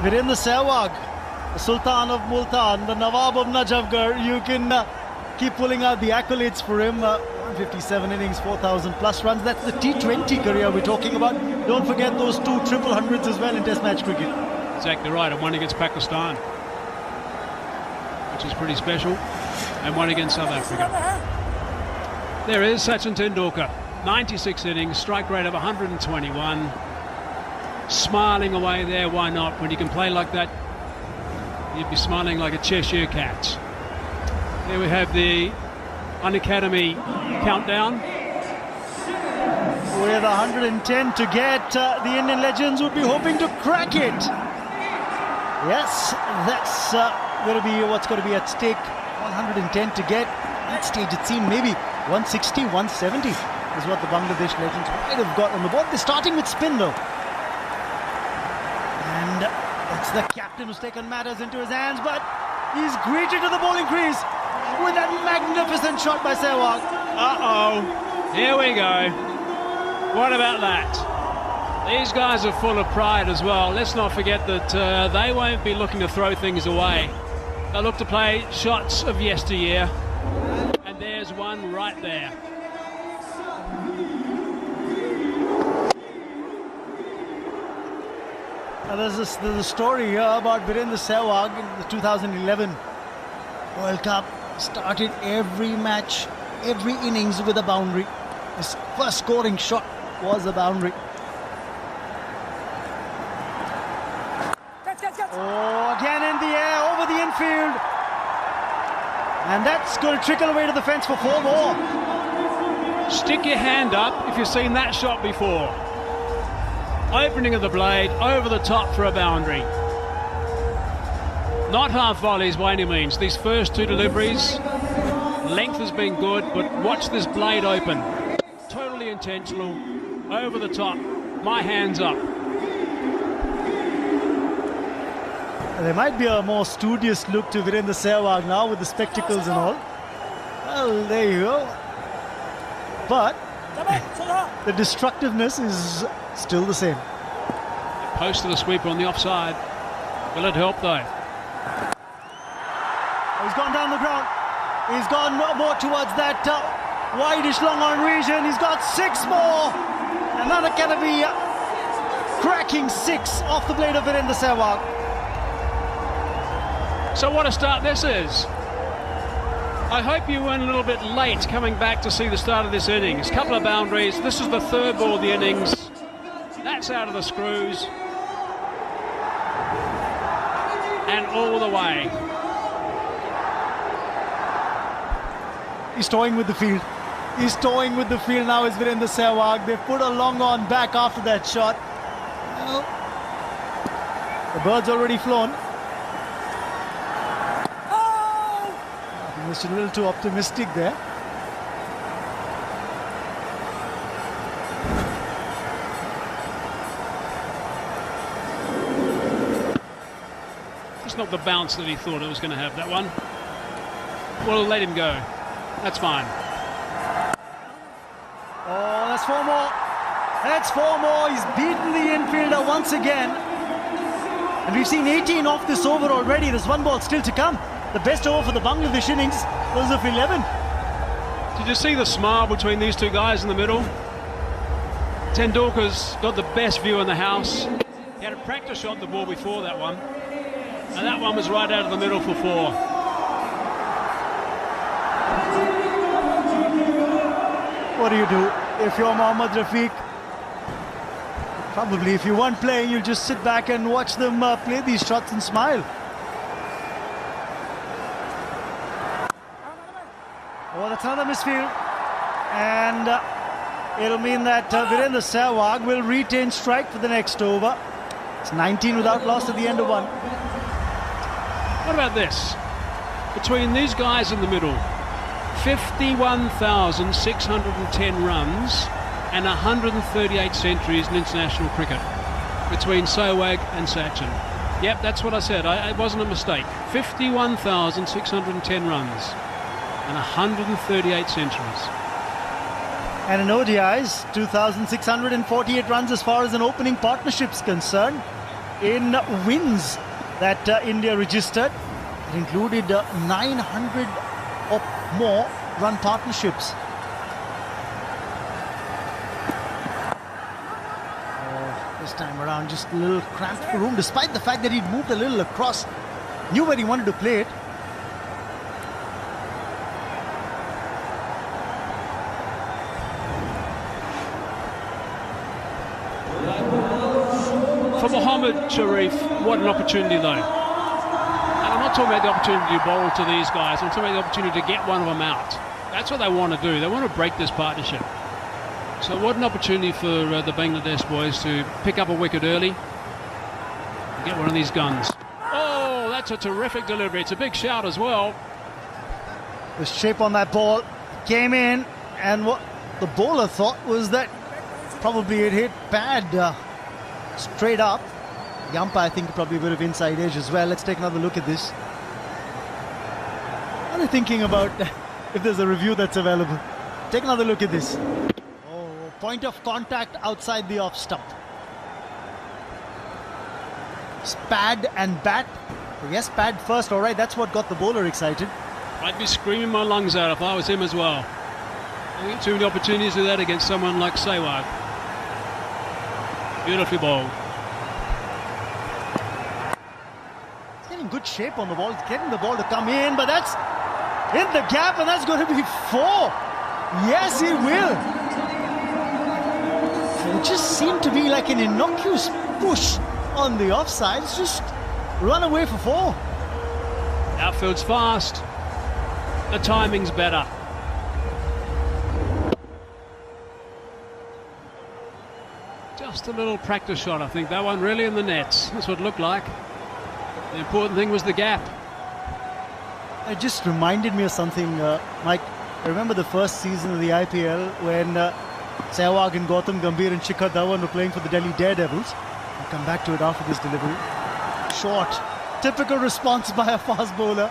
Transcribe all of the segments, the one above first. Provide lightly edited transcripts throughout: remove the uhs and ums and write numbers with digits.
Virendra Sehwag, the Sultan of Multan, the Nawab of Najafgarh. You can keep pulling out the accolades for him. 157 innings, 4,000 plus runs. That's the T20 career we're talking about. Don't forget those 2 triple hundreds as well in Test match cricket. Exactly right, and one against Pakistan, which is pretty special, and one against South Africa. There is Sachin Tendulkar, 96 innings, strike rate of 121. Smiling away there, why not? When you can play like that, you'd be smiling like a Cheshire cat. Here we have the Unacademy countdown. With 110 to get, the Indian legends would be hoping to crack it. Yes, that's going to be what's going to be at stake. 110 to get. At that stage, it seemed maybe 160, 170 is what the Bangladesh legends might have got on the board. They're starting with spin though. And that's the captain who's taken matters into his hands, but he's greeted to the bowling crease with that magnificent shot by Sehwag. Uh-oh, here we go. What about that? These guys are full of pride as well. Let's not forget that they won't be looking to throw things away. They'll look to play shots of yesteryear. And there's one right there. Now there's a story here about Virendra Sehwag in the 2011 World Cup. Started every match, every innings with a boundary. His first scoring shot was a boundary. Oh, again in the air, over the infield. And that's going to trickle away to the fence for 4 more. Stick your hand up if you've seen that shot before. Opening of the blade, over the top for a boundary. Not half volleys by any means. These first 2 deliveries, length has been good, but watch this blade open. Totally intentional, over the top, my hands up. There might be a more studious look to Virendra Sehwag now with the spectacles and all. Well, there you go. But the destructiveness is still the same. Posted a sweeper on the offside. Will it help though? He's gone down the ground. He's gone more towards that wideish long on region. He's got 6 more. Another Unacademy cracking 6 off the blade of Virendra Sehwag. So what a start this is. I hope you weren't a little bit late coming back to see the start of this innings. Couple of boundaries. This is the 3rd ball of the innings. That's out of the screws. And all the way. He's toying with the field. He's toying with the field now, is Virendra Sehwag. They put a long on back after that shot. Well, the bird's already flown. Just a little too optimistic there. It's not the bounce that he thought it was going to have, that one. Well, let him go. That's fine. Oh, that's 4 more. That's 4 more. He's beaten the infielder once again. And we've seen 18 off this over already. There's 1 ball still to come. The best over for the Bangladesh innings was of 11. Did you see the smile between these 2 guys in the middle? Tendulkar's got the best view in the house. He had a practice shot the ball before that one. And that one was right out of the middle for 4. What do you do if you're Mohammad Rafiq? Probably if you weren't playing, you'll just sit back and watch them play these shots and smile. Oh, that's another misfield. And it'll mean that Virendra Sehwag will retain strike for the next over. It's 19 without loss at the end of 1. What about this? Between these guys in the middle, 51,610 runs and 138 centuries in international cricket between Sehwag and Sachin. Yep, that's what I said. It wasn't a mistake. 51,610 runs and 138 centuries. And in ODIs, 2,648 runs as far as an opening partnership's concerned. in wins that India registered. It included 900 or more run partnerships. This time around, just a little cramped for room, despite the fact that he'd moved a little across. Knew where he wanted to play it. For Mohammad Sharif, what an opportunity though. And I'm not talking about the opportunity to bowl to these guys, I'm talking about the opportunity to get one of them out. That's what they want to do, they want to break this partnership. So what an opportunity for the Bangladesh boys to pick up a wicket early and get one of these guns. Oh, that's a terrific delivery, it's a big shout as well. The shape on that ball came in, and what the bowler thought was that probably it hit pad straight up. The umpire, I think, probably a bit of inside edge as well. Let's take another look at this. I'm thinking about if there's a review that's available. Take another look at this. Oh, point of contact outside the off stump. It's pad and bat. Yes, pad first. All right, that's what got the bowler excited. I'd be screaming my lungs out if I was him as well. I think too many opportunities to do that against someone like Sehwag. Beautifully bowled. He's getting good shape on the ball. He's getting the ball to come in, but that's in the gap, and that's going to be 4. Yes, he will. It just seemed to be like an innocuous push on the offside. It's just run away for 4. Outfield's fast. The timing's better. Just a little practice shot, I think. That one really in the nets. That's what it looked like. The important thing was the gap. It just reminded me of something, Mike. I remember the first season of the IPL when Sehwag and Gautam Gambhir and Shikhar Dhawan were playing for the Delhi Daredevils. I'll come back to it after this delivery. Short. Typical response by a fast bowler.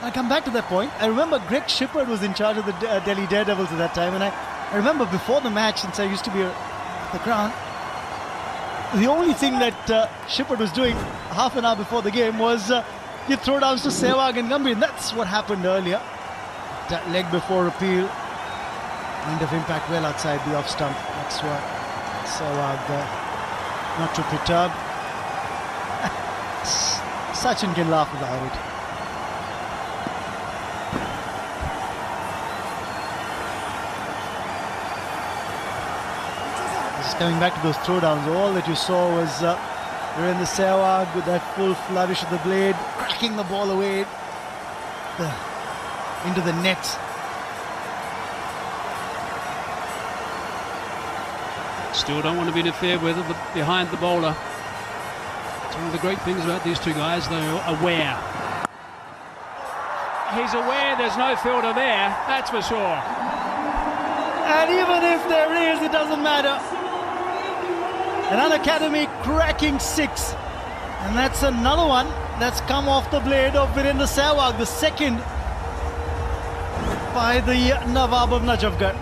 I'll come back to that point. I remember Greg Shipperd was in charge of the Delhi Daredevils at that time, and I remember before the match, since I used to be at the ground, the only thing that Shipperd was doing half an hour before the game was give throwdowns to Sehwag and Gambhir, and that's what happened earlier. That leg before appeal, kind of impact well outside the off stump. That's what Sehwag not to perturb. Sachin can laugh about it. Just coming back to those throwdowns, all that you saw was Virendra Sehwag with that full flourish of the blade, cracking the ball away into the net. Still don't want to be interfered with behind the bowler. It's one of the great things about these two guys, they're aware. He's aware there's no fielder there, that's for sure. And even if there is, it doesn't matter. An unacademy cracking 6. And that's another one that's come off the blade of Virendra Sehwag, the second by the Nawab of Najafgarh.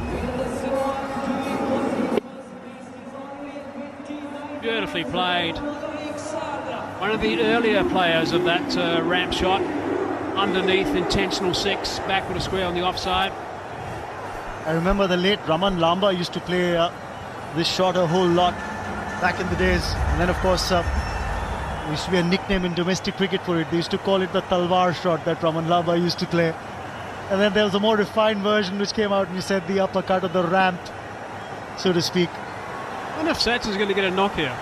Beautifully played. One of the earlier players of that ramp shot, underneath, intentional 6, backward a square on the offside. I remember the late Raman Lamba used to play this shot a whole lot back in the days. And then, of course, there used to be a nickname in domestic cricket for it. They used to call it the Talwar shot that Raman Lamba used to play. And then there was a more refined version which came out and we said the uppercut of the ramp, so to speak. I wonder if Sachin's going to get a knock here.